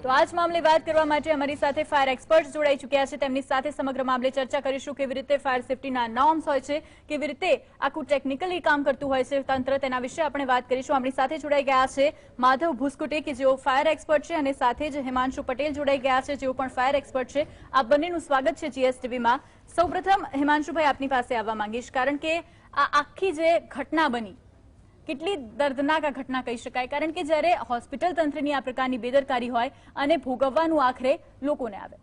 તો આજ મામલે વાત કરવા માટે અમારી સાથે ફાયર એક્સપર્ટ જોડાઈ ચૂક્યા છે। તેમની સાથે સમગ્ર મામલે ચર્ચા કરીશું। કેવી રીતે ફાયર સેફટીના નોર્મ્સ હોય છે, કેવી રીતે આખું ટેકનિકલી કામ કરતું હોય છે તંત્ર, તેના વિશે આપણે વાત કરીશું। આપણી સાથે જોડાઈ ગયા છે માધવ ભુસકુટે કે જેઓ ફાયર એક્સપર્ટ છે, અને સાથે જ હિમાંશુ પટેલ જોડાઈ ગયા છે જેઓ પણ ફાયર એક્સપર્ટ છે। આ બંનેનું સ્વાગત છે જીએસટીવીમાં। સૌપ્રથમ હિમાંશુભાઈ આપની પાસે આવવા માંગીશ, કારણ કે આ આખી જે ઘટના બની કેટલી દર્દનાક આ ઘટના કહી શકાય, કારણ કે જ્યારે હોસ્પિટલ તંત્રની આ પ્રકારની બેદરકારી હોય અને ભોગવવાનું આખરે લોકોને આવે।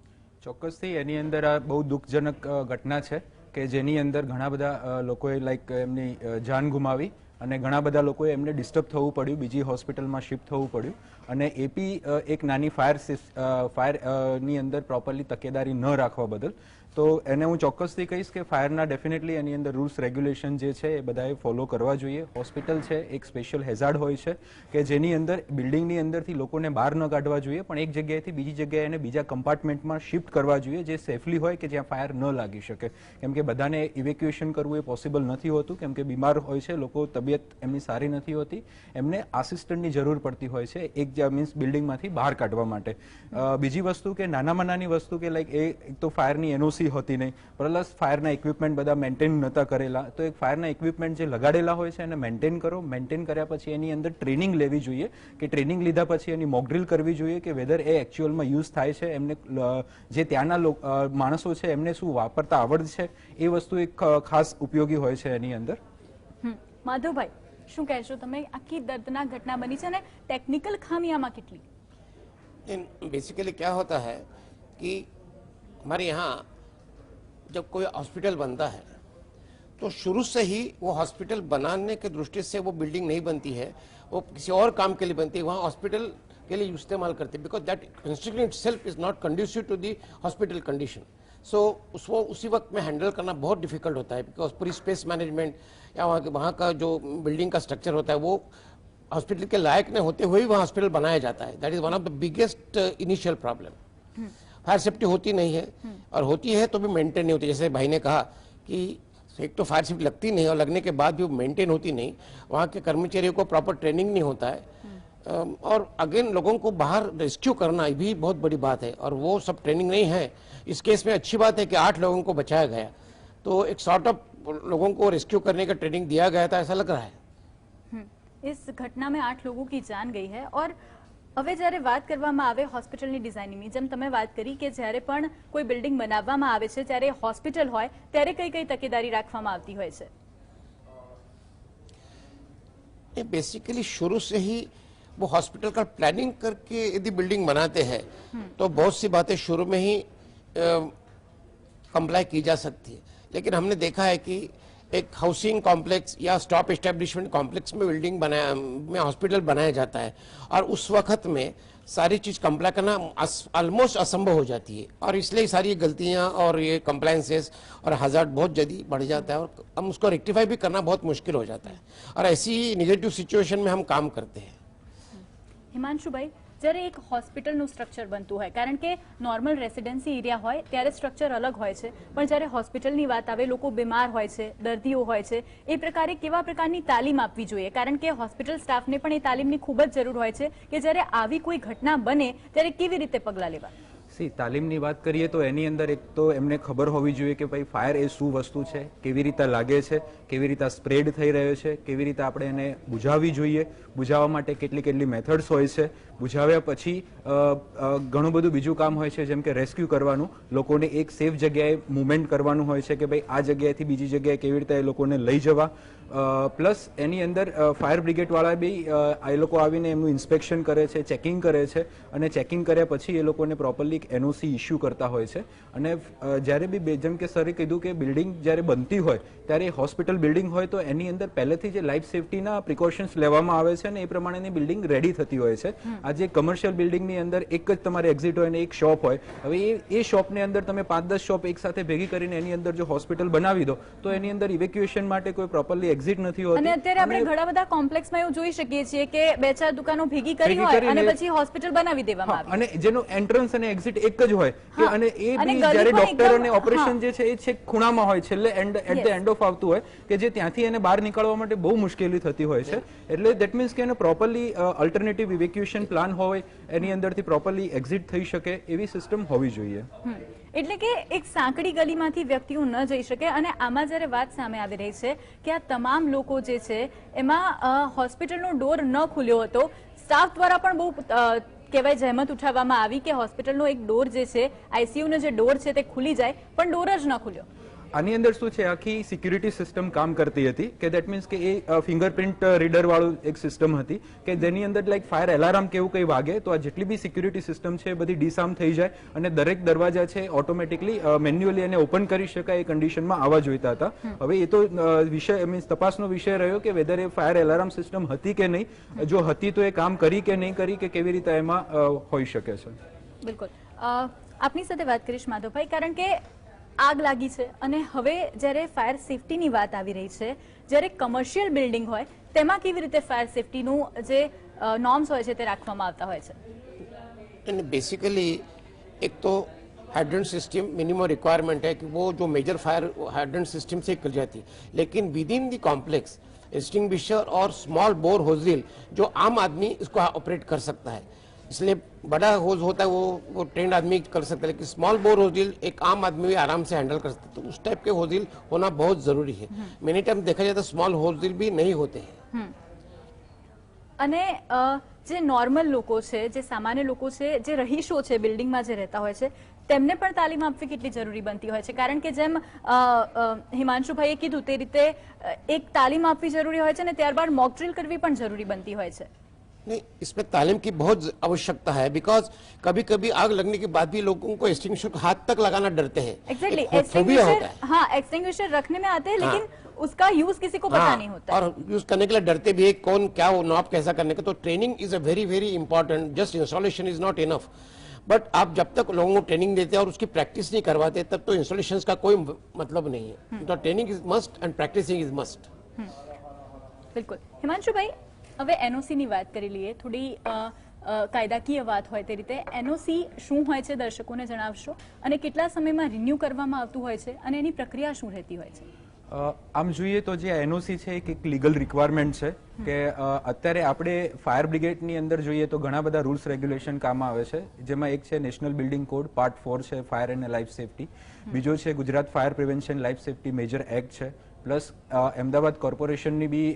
ચોક્કસથી એની અંદર આ બહુ દુઃખજનક ઘટના છે કે જેની અંદર ઘણા બધા લોકોએ એમની જાન ગુમાવી અને ઘણા બધા લોકોએ એમને ડિસ્ટર્બ થવું પડ્યું, બીજી હોસ્પિટલમાં શિફ્ટ થવું પડ્યું, અને એ બી એક નાની ફાયરની અંદર પ્રોપરલી તકેદારી ન રાખવા બદલ। તો એને હું ચોક્કસથી કહીશ કે ફાયરના ડેફિનેટલી એની અંદર રૂલ્સ રેગ્યુલેશન જે છે એ બધાએ ફોલો કરવા જોઈએ। હોસ્પિટલ છે એક સ્પેશિયલ હેઝાર્ડ હોય છે કે જેની અંદર બિલ્ડિંગની અંદરથી લોકોને બહાર ન કાઢવા જોઈએ, પણ એક જગ્યાએથી બીજી જગ્યાએ એને બીજા કમ્પાર્ટમેન્ટમાં શિફ્ટ કરવા જોઈએ જે સેફલી હોય કે જ્યાં ફાયર ન લાગી શકે, કેમ કે બધાને ઇવેક્યુએશન કરવું એ પોસિબલ નથી હોતું, કેમ કે બીમાર હોય છે લોકો, તબિયત એમની સારી નથી હોતી, એમને આસિસ્ટન્ટની જરૂર પડતી હોય છે એક મીન્સ બિલ્ડિંગમાંથી બહાર કાઢવા માટે। બીજી વસ્તુ કે નાનામાં નાની વસ્તુ કે એક તો ફાયરની એનઓસી હોતી નહીં, પ્લસ ફાયરના ઇક્વિપમેન્ટ બધા મેન્ટેન નહોતા કરેલા, તો એક ફાયરના ઇક્વિપમેન્ટ જે લગાડેલા હોય છે એને મેન્ટેન કરો, મેન્ટેન કર્યા પછી એની અંદર ટ્રેનિંગ લેવી જોઈએ કે ટ્રેનિંગ લીધા પછી એની મોકડ્રીલ કરવી જોઈએ કે વેધર એ એકચ્યુઅલમાં યુઝ થાય છે, એમને જે ત્યાંના માણસો છે એમને શું વાપરતા આવડે છે, એ વસ્તુ એક ખાસ ઉપયોગી હોય છે એની અંદર। માધવભાઈ, શું કહેશો તમે? આખી દર્દનાક ઘટના બની છે અને ટેक्निकल खामियां कितनी? बेसिकली क्या होता है कि हमारे यहाँ जब कोई हॉस्पिटल बनता है तो शुरू से ही वो हॉस्पिटल बनाने के दृष्टि से वो बिल्डिंग नहीं बनती है, वो किसी और काम के लिए बनती है, वहाँ हॉस्पिटल के लिए इस्तेमाल करते हैं, because that construction itself is not conducive to the hospital condition. So उसको उसी वक्त में हैंडल करना बहुत डिफिकल्ट होता है, बिकॉज पूरी स्पेस मैनेजमेंट या वहाँ का जो बिल्डिंग का स्ट्रक्चर होता है वो हॉस्पिटल के लायक नहीं होते हुए वहाँ हॉस्पिटल बनाया जाता है। That is one of the biggest initial problem. Fire safety होती नहीं है, और होती है तो भी मेंटेन नहीं होती। जैसे भाई ने कहा कि एक तो फायर सेफ्टी लगती नहीं और लगने के बाद भी वो मेंटेन होती नहीं, वहाँ के कर्मचारियों को प्रॉपर ट्रेनिंग नहीं होता है, और अगेन लोगों को बाहर रेस्क्यू करना भी बहुत बड़ी बात है, और वो सब ट्रेनिंग नहीं है। इस केस में अच्छी बात है कि 8 लोगों को बचाया गया, तो एक सॉर्ट ऑफ लोगों को रेस्क्यू करने का ट्रेनिंग दिया गया था, ऐसा लग रहा है। इस घटना में 8 लोगों की जान गई है। और હવે જ્યારે વાત કરવામાં આવે હોસ્પિટલની ડિઝાઇનિંગની, જેમ તમે વાત કરી કે જ્યારે પણ કોઈ બિલ્ડિંગ બનાવવામાં આવે છે ત્યારે હોસ્પિટલ હોય ત્યારે કઈ કઈ તકેદારી રાખવામાં આવતી હોય છે? बेसिकली शुरू से ही वो हॉस्पिटल का प्लानिंग करके यदि बिल्डिंग बनाते हैं तो बहुत सी बातें शुरू में ही कंप्लाई की जा सकती है, लेकिन हमने देखा है कि एक हाउसिंग कॉम्प्लेक्स या स्टॉप एस्टेब्लिशमेंट कॉम्प्लेक्स में बिल्डिंग बनाया में हॉस्पिटल बनाया जाता है, और उस वक्त में सारी चीज़ कंप्लाई करना ऑलमोस्ट असंभव हो जाती है, और इसलिए सारी गलतियां और ये कंप्लायंसेस और हजार्ड बहुत जल्दी बढ़ जाता है, और हम उसको रेक्टिफाई भी करना बहुत मुश्किल हो जाता है, और ऐसी नेगेटिव सिचुएशन में हम काम करते हैं। हिमांशुभाई, જ્યારે એક હોસ્પિટલનું સ્ટ્રક્ચર બનતું હોય, કારણ કે નોર્મલ રેસિડેન્સી એરિયા હોય ત્યારે સ્ટ્રક્ચર અલગ હોય છે, પણ જ્યારે હોસ્પિટલની વાત આવે, લોકો બીમાર હોય છે, દર્દીઓ હોય છે, એ પ્રકારે કેવા પ્રકારની તાલીમ આપવી જોઈએ? કારણ કે હોસ્પિટલ સ્ટાફને પણ એ તાલીમની ખૂબ જ જરૂર હોય છે કે જ્યારે આવી કોઈ ઘટના બને ત્યારે કેવી રીતે પગલાં લેવા? તાલીમની વાત કરીએ તો એની અંદર એક તો એમને ખબર હોવી જોઈએ કે ભાઈ ફાયર એ શું વસ્તુ છે, કેવી રીતે લાગે છે, કેવી રીતે સ્પ્રેડ થઈ રહ્યો છે, કેવી રીતે આપણે એને બુઝાવવી જોઈએ, બુઝાવવા માટે કેટલી કેટલી મેથડ્સ હોય છે, બુઝાવ્યા પછી ઘણું બધું બીજું કામ હોય છે, જેમ કે રેસ્ક્યુ કરવાનું, લોકોને એક સેફ જગ્યાએ મુવમેન્ટ કરવાનું હોય છે કે ભાઈ આ જગ્યાએથી બીજી જગ્યાએ કેવી રીતે એ લોકોને લઈ જવા, પ્લસ એની અંદર ફાયર બ્રિગેડવાળા બી એ લોકો આવીને એમનું ઇન્સ્પેક્શન કરે છે, ચેકિંગ કરે છે, અને ચેકિંગ કર્યા પછી એ લોકોને પ્રોપરલી એનઓસી ઇસ્યુ કરતા હોય છે। અને જ્યારે બી જેમ કે સરે કીધું કે બિલ્ડિંગ જ્યારે બનતી હોય ત્યારે હોસ્પિટલ બિલ્ડિંગ હોય તો એની અંદર પહેલેથી જે લાઈફ સેફટીના પ્રિકોશન્સ લેવામાં આવે છે અને એ પ્રમાણેની બિલ્ડિંગ રેડી થતી હોય છે। આજે કમર્શિયલ બિલ્ડિંગની અંદર એક જ તમારે એક્ઝિટ હોય અને એક શોપ હોય, હવે એ શોપની અંદર તમે 5-10 શોપ એક સાથે ભેગી કરીને એની અંદર જો હોસ્પિટલ બનાવી દો તો એની અંદર ઇવેક્યુએશન માટે કોઈ પ્રોપરલી એક્ઝિટ નથી હોતી। અને અત્યારે આપણે ઘણા બધા કોમ્પ્લેક્સમાં એવું જોઈ શકીએ છીએ કે 2-4 દુકાનો ભેગી કરી હોય અને પછી હોસ્પિટલ બનાવી દેવામાં આવે, અને જેનો એન્ટ્રન્સ અને એક્ઝિટ એક જ હોય કે, અને એ બી જ્યારે ડોક્ટર અને ઓપરેશન જે છે એ છેક ખૂણામાં હોય, છેલ્લે એટ ધ એન્ડ ઓફ આવતું હોય કે જે ત્યાંથી એને બહાર નીકળવા માટે બહુ મુશ્કેલી થતી હોય છે। એટલે ધેટ મીન્સ કે એને પ્રોપરલી અલ્ટરનેટિવ ઇવેક્યુએશન પ્લાન હોય એની અંદરથી પ્રોપરલી એક્ઝિટ થઈ શકે એવી સિસ્ટમ હોવી જોઈએ. એટલે કે એક સાંકડી ગલીમાંથી વ્યક્તિઓ ન જઈ શકે. અને આમાં જ્યારે વાત સામે આવી રહી છે કે આ તમામ લોકો જે છે એમાં હોસ્પિટલનો ડોર ન ખુલ્યો હતો, સ્ટાફ દ્વારા પણ બહુ કહેવાય જહેમત ઉઠાવવામાં આવી કે હોસ્પિટલનો એક ડોર જે છે, આઈસીયુનો જે ડોર છે તે ખુલી જાય, પણ ડોર જ ન ખુલ્યો. આની અંદર શું છે, આખી સિક્યુરિટી સિસ્ટમ કામ કરતી હતી કે દેટ મીન્સ કે એ ફિંગરપ્રિન્ટ રીડર વાળું એક સિસ્ટમ હતી કે જેની અંદર લાઈક ફાયર એલાર્મ કેવું કંઈ વાગે તો આ જેટલી બી સિક્યુરિટી સિસ્ટમ છે એ બધી ડિસઆર્મ થઈ જાય અને દરેક દરવાજા છે ઓટોમેટિકલી મેન્યુઅલી એને ઓપન કરી શકાય એ કન્ડિશનમાં આવવા જોઈતા હતા. હવે એ તો વિષય મીન્સ તપાસનો વિષય રહ્યો કે વેધર એ ફાયર એલાર્મ સિસ્ટમ હતી કે નહીં, જો હતી તો એ કામ કરી કે નહીં કરી કે કેવી રીતે એમાં હોઈ શકે છે. બિલકુલ, આપની સાથે વાત કરીશ માધવભાઈ, કારણ કે આગ લાગી છે અને હવે જ્યારે ફાયર સેફટીની વાત આવી રહી છે, જ્યારે કમર્શિયલ બિલ્ડિંગ હોય તેમાં કેવી રીતે ફાયર સેફટીનું જે નોર્મ્સ હોય છે તે રાખવામાં આવતા હોય છે? बेसिकली एक तो हाइड्रेंट सिस्टम मिनिमम रिक्वायरमेंट है कि वो जो मेजर फायर हाइड्रेंट सिस्टम से कर जाती है, लेकिन with in the complex extinguisher और स्मॉल बोर होजल जो आम आदमी इसको ऑपरेट कर सकता है, इसलिए बड़ा होज होता है वो ट्रेंड आदमी कर सकता है, लेकिन स्मॉल बोर होजिल एक आम आदमी भी आराम से हैंडल कर सकता है, तो उस टाइप के होजिल होना बहुत जरूरी है. मेनी टाइम देखा जाए तो स्मॉल होजिल भी नहीं होते हैं. અને જે નોર્મલ લોકો છે, જે સામાન્ય લોકો છે, જે રહીશો છે, બિલ્ડિંગમાં જે રહેતા હોય છે, તેમને પણ તાલીમ આપવી કેટલી જરૂરી બનતી હોય છે? કારણ કે જેમ હિમાંશુભાઈએ કીધું તે રીતે એક તાલીમ આપવી જરૂરી હોય છે અને ત્યારબાદ મોક ડ્રિલ કરવી પણ જરૂરી બનતી હોય છે. नहीं, इसमें तालीम की बहुत आवश्यकता है, बिकॉज कभी कभी आग लगने के बाद भी लोगों को एक्सटिंग्विशर को हाथ तक लगाना डरते हैं. एग्जैक्टली, फोबिया होता है. हाँ, एक्सटिंग्विशर रखने में आते हैं लेकिन उसका यूज किसी को पता नहीं होता और यूज करने के लिए डरते भी है, कौन क्या वो नॉब कैसा करने का. तो training is a very very important. Just installation is not enough, but आप जब तक लोगों को ट्रेनिंग देते हैं और उसकी प्रैक्टिस नहीं करवाते तब तो इंस्टॉलेशन का कोई मतलब नहीं है. तो training is must and practicing is must. બિલકુલ. હિમાંશુભાઈ, હવે એનઓસી ની વાત કરી લઈએ. થોડી કાયદાકીય વાત હોય તે રીતે એનઓસી શું હોય છે દર્શકોને જણાવશો, અને કેટલા સમયમાં રિન્યુ કરવામાં આવતું હોય છે અને એની પ્રક્રિયા શું રહેતી હોય છે? આમ જોઈએ તો જે એનઓસી છે એક લીગલ રિક્વાયરમેન્ટ છે કે અત્યારે આપણે ફાયર બ્રિગેડની અંદર જોઈએ તો ઘણા બધા રૂલ્સ રેગ્યુલેશન કામ આવે છે, જેમાં એક છે નેશનલ બિલ્ડિંગ કોડ પાર્ટ 4 છે ફાયર એન્ડ લાઈફ સેફટી, બીજો છે Gujarat fire prevention life safety major act છે, પ્લસ અમદાવાદ કોર્પોરેશનની બી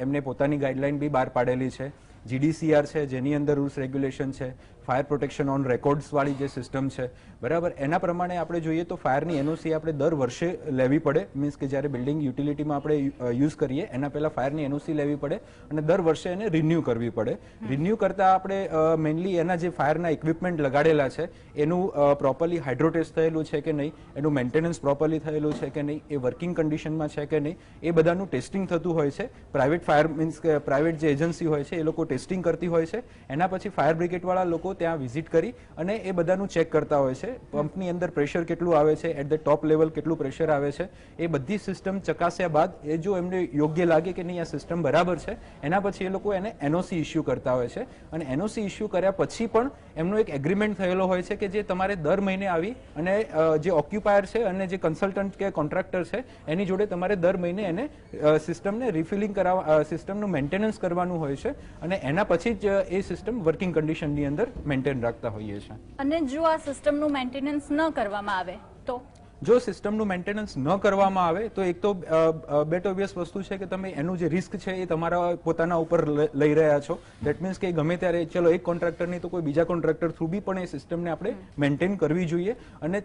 એમને પોતાની ગાઈડલાઈન બી બહાર પાડેલી છે, જીડીસીઆર છે જેની અંદર રૂલ્સ રેગ્યુલેશન છે, ફાયર પ્રોટેક્શન ઓન રેકોર્ડ્સ વાળી જે સિસ્ટમ છે, બરાબર. એના પ્રમાણે આપણે જોઈએ તો ફાયરની એનઓસી આપણે દર વર્ષે લેવી પડે, મીન્સ કે જ્યારે બિલ્ડિંગ યુટિલિટીમાં આપણે યુઝ કરીએ એના પહેલા ફાયરની એનઓસી લેવી પડે અને દર વર્ષે એને રિન્યુ કરવી પડે. રિન્યુ કરતા આપણે મેઇનલી એના જે ફાયરના ઇક્વિપમેન્ટ લગાડેલા છે એનું પ્રોપરલી હાઇડ્રો ટેસ્ટ થયેલું છે કે નહીં, એનું મેન્ટેનન્સ પ્રોપરલી થયેલું છે કે નહીં, એ વર્કિંગ કન્ડિશનમાં છે કે નહીં, એ બધાનું ટેસ્ટિંગ થતું હોય છે. પ્રાઇવેટ ફાયર મીન્સ કે પ્રાઇવેટ જે એજન્સી હોય છે એ લોકો ટેસ્ટિંગ કરતી હોય છે. એના પછી ફાયર બ્રિગેડવાળા લોકો ત્યાં વિઝિટ કરી અને એ બધાનું ચેક કરતા હોય છે. પંપની અંદર પ્રેશર કેટલું આવે છે, એટ ધ ટોપ લેવલ કેટલું પ્રેશર આવે છે, એ બધી સિસ્ટમ ચકાસ્યા બાદ એ જો એમને યોગ્ય લાગે કે નહીં આ સિસ્ટમ બરાબર છે, એના પછી એ લોકો એને એનઓસી ઇસ્યુ કરતા હોય છે. અને એનઓસી ઇસ્યુ કર્યા પછી પણ એમનો એક એગ્રીમેન્ટ થયેલો હોય છે કે જે તમારે દર મહિને આવી અને જે ઓક્યુપાયર છે અને જે કન્સલ્ટન્ટ કે કોન્ટ્રાક્ટર છે એની જોડે તમારે દર મહિને એને સિસ્ટમને રિફિલિંગ કરાવવા, સિસ્ટમનું મેન્ટેનન્સ કરવાનું હોય છે અને એના પછી જ એ સિસ્ટમ વર્કિંગ કન્ડિશનની અંદર મેન્ટેન રાખતા હોઈએ છીએ. અને જો આ સિસ્ટમનું મેન્ટેનન્સ ન કરવામાં આવે તો? જો સિસ્ટમનું મેન્ટેનન્સ ન કરવામાં આવે તો એક તો બેટ ઓબ્વિયસ વસ્તુ છે કે તમે એનું જે રિસ્ક છે એ તમારા પોતાના ઉપર લઈ રહ્યા છો. દેટ મીન્સ કે ગમે ત્યારે ચલો એક કોન્ટ્રાક્ટર નહીં તો કોઈ બીજા કોન્ટ્રાક્ટર થ્રુ બી પણ એ સિસ્ટમને આપણે મેન્ટેન કરવી જોઈએ. અને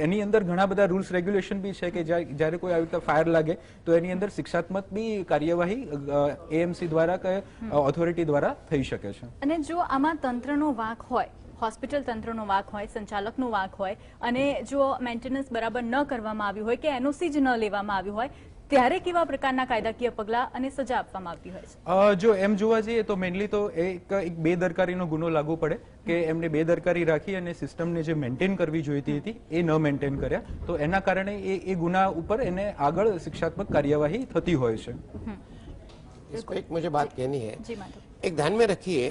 એની અંદર ઘણા બધા રૂલ્સ રેગ્યુલેશન બી છે કે જ્યારે કોઈ આવી રીતે ફાયર લાગે તો એની અંદર શિક્ષાત્મક બી કાર્યવાહી એએમસી દ્વારા કે ઓથોરિટી દ્વારા થઈ શકે છે. અને જો આમાં તંત્રનો વાંક હોય, હોસ્પિટલ તંત્રનો વાંક હોય, સંચાલકનો વાંક હોય, અને જો મેન્ટેનન્સ બરાબર ન કરવામાં આવ્યું હોય કે એનઓસી જ ન લેવામાં આવ્યું હોય, ત્યારે કેવા પ્રકારના કાયદાકીય પગલાં અને સજા આપવામાં આવતી હોય છે? જો એમ જોવા જઈએ તો મેઇનલી તો એક બેદરકારીનો ગુનો લાગુ પડે કે એમને બેદરકારી રાખી અને સિસ્ટમને જે મેન્ટેન કરવી જોઈતી હતી એ ન મેન્ટેન કર્યા, તો એના કારણે એ ગુના ઉપર એને આગળ શિક્ષાત્મક કાર્યવાહી થતી હોય છે. इसको एक मुझे बात कहनी है. જી માધવ. एक ध्यान में रखिए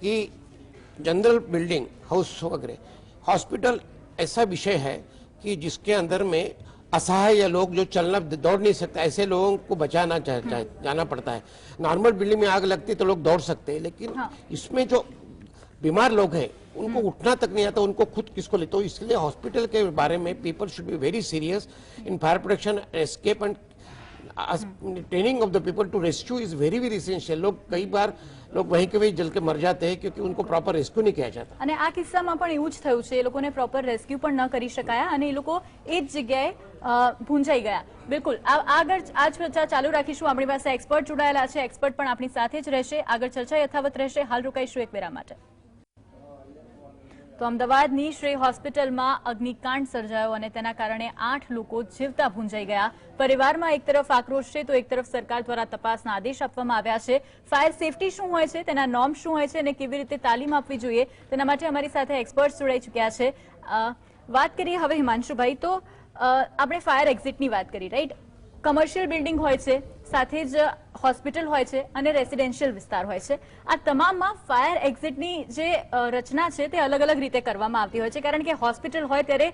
कि जनरल बिल्डिंग हाउस वगैरह हॉस्पिटल ऐसा विषय है कि जिसके अंदर में असहाय या लोग जो चलना दौड़ नहीं सकते, ऐसे लोगों को बचाना जाना पड़ता है। नॉर्मल बिल्डिंग में आग लगती तो लोग दौड़ सकते हैं, लेकिन इसमें जो बीमार लोग हैं उनको उठना तक नहीं आता, उनको खुद किसको ले। तो इसलिए हॉस्पिटल के बारे में people should be very serious in fire protection, escape and training of the people to rescue is very very essential. लोग कई बार वहीं के वहीं जल के मर जाते हैं क्योंकि उनको प्रॉपर रेस्क्यू नहीं किया जाता। અને આ કિસ્સામાં પણ એવું જ થયું છે, એ લોકોને પ્રોપર રેસ્ક્યુ પણ ન કરી શકાયા અને એ લોકો એ જ જગ્યાએ ભૂંજાઈ ગયા। બિલકુલ, આગળ આ ચર્ચા ચાલુ રાખીશું। આપણી પાસે એક્સપર્ટ જોડાયેલા છે, એક્સપર્ટ પણ આપણી સાથે જ રહેશે। આગળ ચર્ચા યથાવત રહેશે। હાલ રોકાઈશું એક વેરા માટે। તો અમદાવાદની શ્રેય હોસ્પિટલમાં અગ્નિકાંડ સર્જાયો અને તેના કારણે 8 લોકો જીવતા ભૂંજાઈ ગયા। પરિવારમાં એક તરફ આક્રોશ છે તો એક તરફ સરકાર દ્વારા તપાસના આદેશ આપવામાં આવ્યા છે। ફાયર સેફટી શું હોય છે, તેના નોર્મ શું હોય છે અને કેવી રીતે તાલીમ આપવી જોઈએ, તેના માટે અમારી સાથે એક્સપર્ટ્સ જોડાઈ ચૂક્યા છે। વાત કરીએ હવે હિમાંશુભાઈ, તો આપણે ફાયર એક્ઝિટની વાત કરી, રાઈટ? કમર્શિયલ બિલ્ડિંગ હોય છે, સાથે જ હોસ્પિટલ હોય છે અને રેસિડેન્શિયલ વિસ્તાર હોય છે। આ તમામમાં ફાયર એક્ઝિટની જે રચના છે તે અલગ અલગ રીતે કરવામાં આવતી હોય છે, કારણ કે હોસ્પિટલ હોય ત્યારે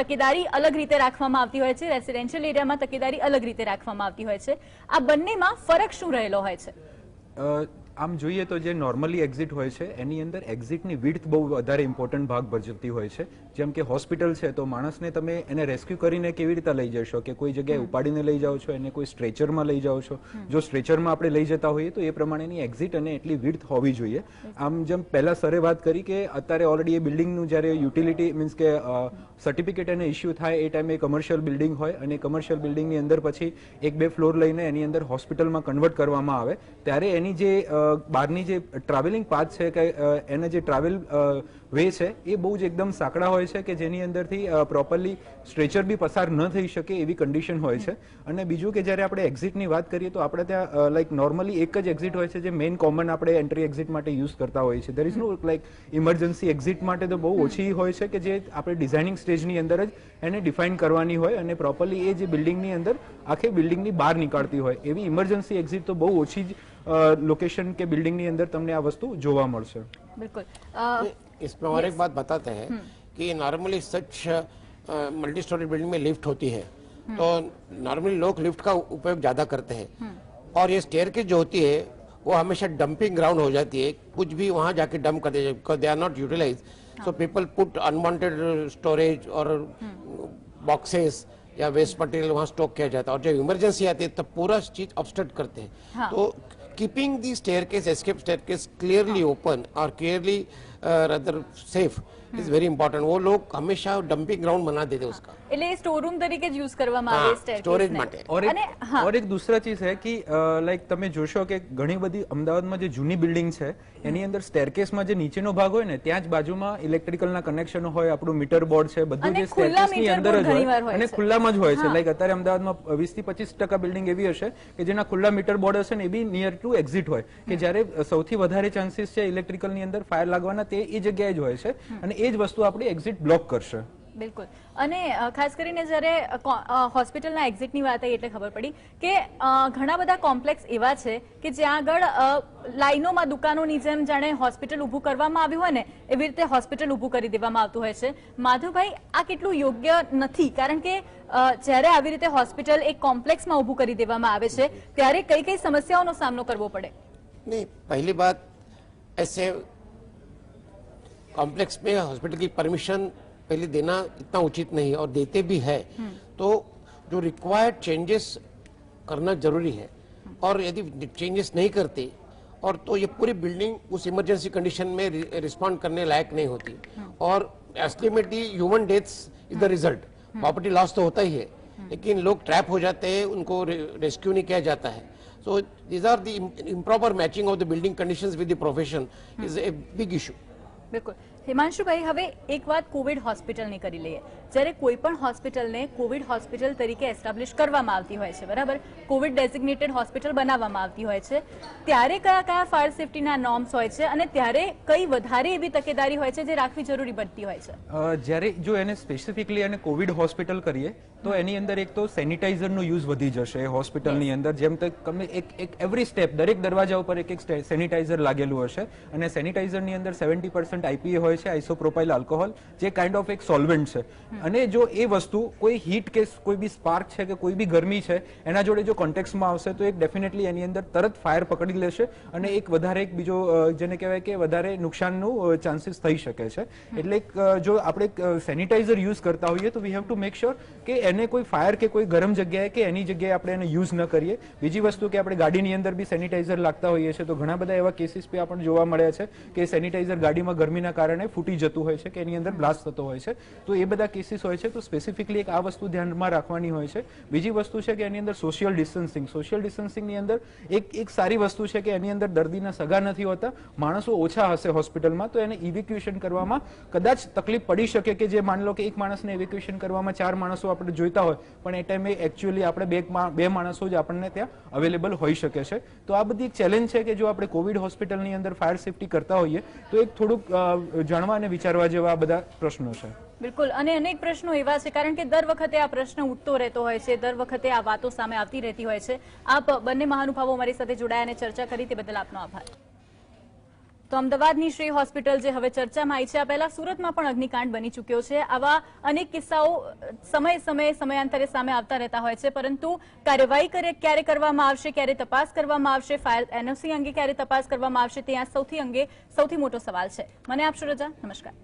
તકેદારી અલગ રીતે રાખવામાં આવતી હોય છે, રેસિડેન્શિયલ એરિયામાં તકેદારી અલગ રીતે રાખવામાં આવતી હોય છે। આ બંનેમાં ફરક શું રહેલો હોય છે? આમ જોઈએ તો જે નોર્મલી એક્ઝિટ હોય છે એની અંદર એક્ઝિટની વિડ્થ બહુ વધારે ઇમ્પોર્ટન્ટ ભાગ ભજવતી હોય છે। જેમ કે હોસ્પિટલ છે તો માણસને તમે એને રેસ્ક્યુ કરીને કેવી રીતે લઈ જશો, કે કોઈ જગ્યાએ ઉપાડીને લઈ જાઓ છો, એને કોઈ સ્ટ્રેચરમાં લઈ જાઓ છો। જો સ્ટ્રેચરમાં આપણે લઈ જતા હોઈએ તો એ પ્રમાણેની એક્ઝિટ અને એટલી વિડ્થ હોવી જોઈએ। આમ જેમ પહેલા સરે વાત કરી કે અત્યારે ઓલરેડી એ બિલ્ડિંગનું જ્યારે યુટિલિટી મીન્સ કે સર્ટિફિકેટ એને ઇસ્યુ થાય એ ટાઈમે કમર્શિયલ બિલ્ડિંગ હોય અને કમર્શિયલ બિલ્ડિંગની અંદર પછી 1-2 ફ્લોર લઈને એની અંદર હોસ્પિટલમાં કન્વર્ટ કરવામાં આવે ત્યારે એની જે બહારની જે ટ્રાવેલિંગ પાથ છે કે એને જે ટ્રાવેલ વે છે એ બહુ જ એકદમ સાંકડા હોય છે કે જેની અંદરથી પ્રોપરલી સ્ટ્રેચર બી પસાર ન થઈ શકે એવી કન્ડિશન હોય છે। અને બીજું કે જ્યારે આપણે એક્ઝિટની વાત કરીએ તો આપણે ત્યાં લાઈક નોર્મલી એક જ એક્ઝિટ હોય છે જે મેઇન કોમન આપણે એન્ટ્રી એક્ઝિટ માટે યુઝ કરતા હોઈએ છીએ। There is no like emergency exit માટે તો બહુ ઓછી હોય છે કે જે આપણે ડિઝાઇનિંગ સ્ટેજની અંદર જ એને ડિફાઇન કરવાની હોય અને પ્રોપરલી એ જે બિલ્ડિંગની અંદર આખી બિલ્ડિંગની બહાર નીકળતી હોય એવી ઇમરજન્સી એક્ઝિટ તો બહુ ઓછી જ लोकेशन के बिल्डिंग ની અંદર તમને આ वस्तु જોવા મળશે। बिल्कुल, इसमें और एक बात बताते हैं कि नॉर्मली सच मल्टी स्टोरी बिल्डिंग में लिफ्ट होती है तो नॉर्मली लोग लिफ्ट का उपयोग ज्यादा करते हैं और ये स्टेयरकेस जो होती है वो हमेशा डंपिंग ग्राउंड हो जाती है, कुछ भी वहां जाके डंप कर देते because they are not utilise. So people put unwanted storage और बॉक्सेस या वेस्ट मटेरियल वहां स्टॉक किया जाता है और जब इमरजेंसी आती है तब पूरा चीज ऑब्स्ट्रक्ट करते हैं। तो keeping the staircase, escape staircase clearly open और clearly rather safe is very important। वो लोग हमेशा डंपिंग ग्राउंड बना देते उसका, એટલે સ્ટોર રૂમ તરીકે જ યુઝ કરવામાં આવે સ્ટેરકેસ સ્ટોરેજ માટે। और एक दूसरा चीज है कि લાઈક તમે જોશો કે ઘણી બધી અમદાવાદમાં જે જૂની બિલ્ડિંગ છે એની અંદર સ્ટેરકેસમાં જે નીચેનો ભાગ હોય ને ત્યાં જ બાજુમાં ઇલેક્ટ્રિકલના કનેક્શનો હોય, આપણું મીટર બોર્ડ છે, બધું જે સ્ટેરકેસની અંદર જ હોય અને ખુલ્લામાં જ હોય છે। લાઈક અત્યારે અમદાવાદમાં 20-25% બિલ્ડિંગ એવી હશે કે જેના ખુલ્લા મીટર બોર્ડ હશે ને એ બી નિયર ટુ એક્ઝિટ હોય કે જ્યારે સૌથી વધારે ચાન્સીસ છે ઇલેક્ટ્રિકલની અંદર ફાયર લાગવાના તે એ જગ્યાએ જ હોય છે અને એ જ વસ્તુ આપણી એક્ઝિટ બ્લોક કરશે। બિલકુલ, અને ખાસ કરીને જ્યારે હોસ્પિટલના એક્ઝિટની વાત આવી એટલે ખબર પડી કે ઘણા બધા કોમ્પ્લેક્સ એવા છે કે જ્યાં આગળ લાઈનોમાં દુકાનોની જેમ જાણે હોસ્પિટલ ઊભું કરવામાં આવ્યું હોય ને એવી રીતે હોસ્પિટલ ઊભું કરી દેવામાં આવતું હોય છે। માધવભાઈ, આ કેટલું યોગ્ય નથી, કારણ કે જ્યારે આવી રીતે હોસ્પિટલ એક કોમ્પ્લેક્સમાં ઊભું કરી દેવામાં આવે છે ત્યારે કઈ કઈ સમસ્યાઓનો સામનો કરવો પડે? नहीं, पहली बात ऐसे कॉम्प्लेक्स में हॉस्पिटल की परमिशन पहले देना इतना उचित नहीं और देते भी है तो जो रिक्वायर्ड चेंजेस करना जरूरी है और यदि चेंजेस नहीं करते और तो ये पूरी बिल्डिंग उस इमरजेंसी कंडीशन में रिस्पॉन्ड करने लायक नहीं होती और ultimately human deaths is the result. Property loss तो होता ही है लेकिन लोग ट्रैप हो जाते हैं, उनको रेस्क्यू नहीं किया जाता है। So these are the improper matching of the building conditions with the profession is a big issue। બિલકુલ, હિમાંશુભાઈ, હવે એક વાત કોવિડ હોસ્પિટલની કરી લઈએ। જ્યારે કોઈ પણ હોસ્પિટલને કોવિડ હોસ્પિટલ તરીકે એસ્ટાબ્લિશ કરવામાં આવતી હોય છે, બરાબર, કોવિડ ડેઝિગ્નેટેડ હોસ્પિટલ બનાવવામાં આવતી હોય છે, ત્યારે કયા કયા ફાયર સેફટીના નોર્મ્સ હોય છે અને ત્યારે કઈ વધારે એવી તકેદારી હોય છે જે રાખવી જરૂરી બનતી હોય છે? જ્યારે જો એને સ્પેસિફિકલી એને કોવિડ હોસ્પિટલ કરીએ તો એની અંદર એક તો સેનિટાઈઝરનો યુઝ વધી જશે હોસ્પિટલની અંદર। જેમ તમે એક એવરી સ્ટેપ દરેક દરવાજા ઉપર એક સેનિટાઈઝર લાગેલું હશે અને સેનિટાઈઝરની અંદર 70% IPA હોય હોય છે આઇસોપ્રોપાઇલ આલ્કોહોલ, જે કાઇન્ડ ઓફ એક સોલ્વેન્ટ છે. અને જો એ વસ્તુ કોઈ હીટ કે કોઈ બી સ્પાર્ક છે કે કોઈ બી ગરમી છે એના જોડે જો કોન્ટેક્ટમાં આવશે તો એક ડેફિનેટલી એની અંદર તરત ફાયર પકડી લેશે અને એક વધારે એક બીજો જેને કહેવાય કે વધારે નુકસાનનું ચાન્સીસ થઈ શકે છે. એટલે જો આપણે સેનિટાઈઝર યુઝ કરતા હોઈએ તો we have to make sure કે એને કોઈ ફાયર કે કોઈ ગરમ જગ્યાએ કે એની જગ્યાએ આપણે એને યુઝ ન કરીએ. બીજી વસ્તુ કે આપણે ગાડીની અંદર બી સેનિટાઈઝર લાગતા હોઈએ છીએ તો ઘણા બધા એવા કેસીસ બી આપણને જોવા મળ્યા છે કે સેનિટાઈઝર ગાડીમાં ગરમીના કારણે ફૂટી જતું હોય છે કે એની અંદર બ્લાસ્ટ થતો હોય છે. તો એ બધા કેસીસ હોય છે તો સ્પેસિફિકલી એક આ વસ્તુ ધ્યાનમાં રાખવાની હોય છે. બીજી વસ્તુ છે કે એની અંદર સોશિયલ ડિસ્ટન્સિંગની અંદર એક સારી વસ્તુ છે કે એની અંદર દર્દીના સગા નથી હોતા, માણસો ઓછા હશે હોસ્પિટલમાં તો એને ઇવેક્યુએશન કરવામાં કદાચ તકલીફ પડી શકે કે જે માની લો કે એક માણસને ઇવેક્યુએશન કરવામાં 4 માણસો આપણે જોઈતા હોય પણ એ ટાઈમે એકચ્યુઅલી આપણે બે માણસો જ આપણને ત્યાં અવેલેબલ હોઈ શકે છે. તો આ બધી એક ચેલેન્જ છે કે જો આપણે કોવિડ હોસ્પિટલની અંદર ફાયર સેફટી કરતા હોઈએ તો એક થોડુંક જાણવા અને વિચારવા જેવા આ બધા પ્રશ્નો છે. બિલકુલ, અને અનેક પ્રશ્નો એવા છે કારણ કે દર વખતે આ પ્રશ્ન ઉઠતો રહેતો હોય છે, દર વખતે આ વાતો સામે આવતી રહેતી હોય છે. આપ બંને મહાનુભાવો અમારી સાથે જોડાયા અને ચર્ચા કરી તે બદલ આપનો આભાર. તો અમદાવાદની શ્રી હોસ્પિટલ જે હવે ચર્ચામાં આવી છે, આ પહેલા સુરતમાં પણ અગ્નિકાંડ બની ચૂક્યો છે. આવા અનેક કિસ્સાઓ સમયાંતરે સામે આવતા રહેતા હોય છે, પરંતુ કાર્યવાહી ક્યારે કરવામાં આવશે, ક્યારે તપાસ કરવામાં આવશે, ફાયર એનઓસી અંગે ક્યારે તપાસ કરવામાં આવશે, ત્યાં સૌથી મોટો સવાલ છે. મને આપશો રજા. નમસ્કાર.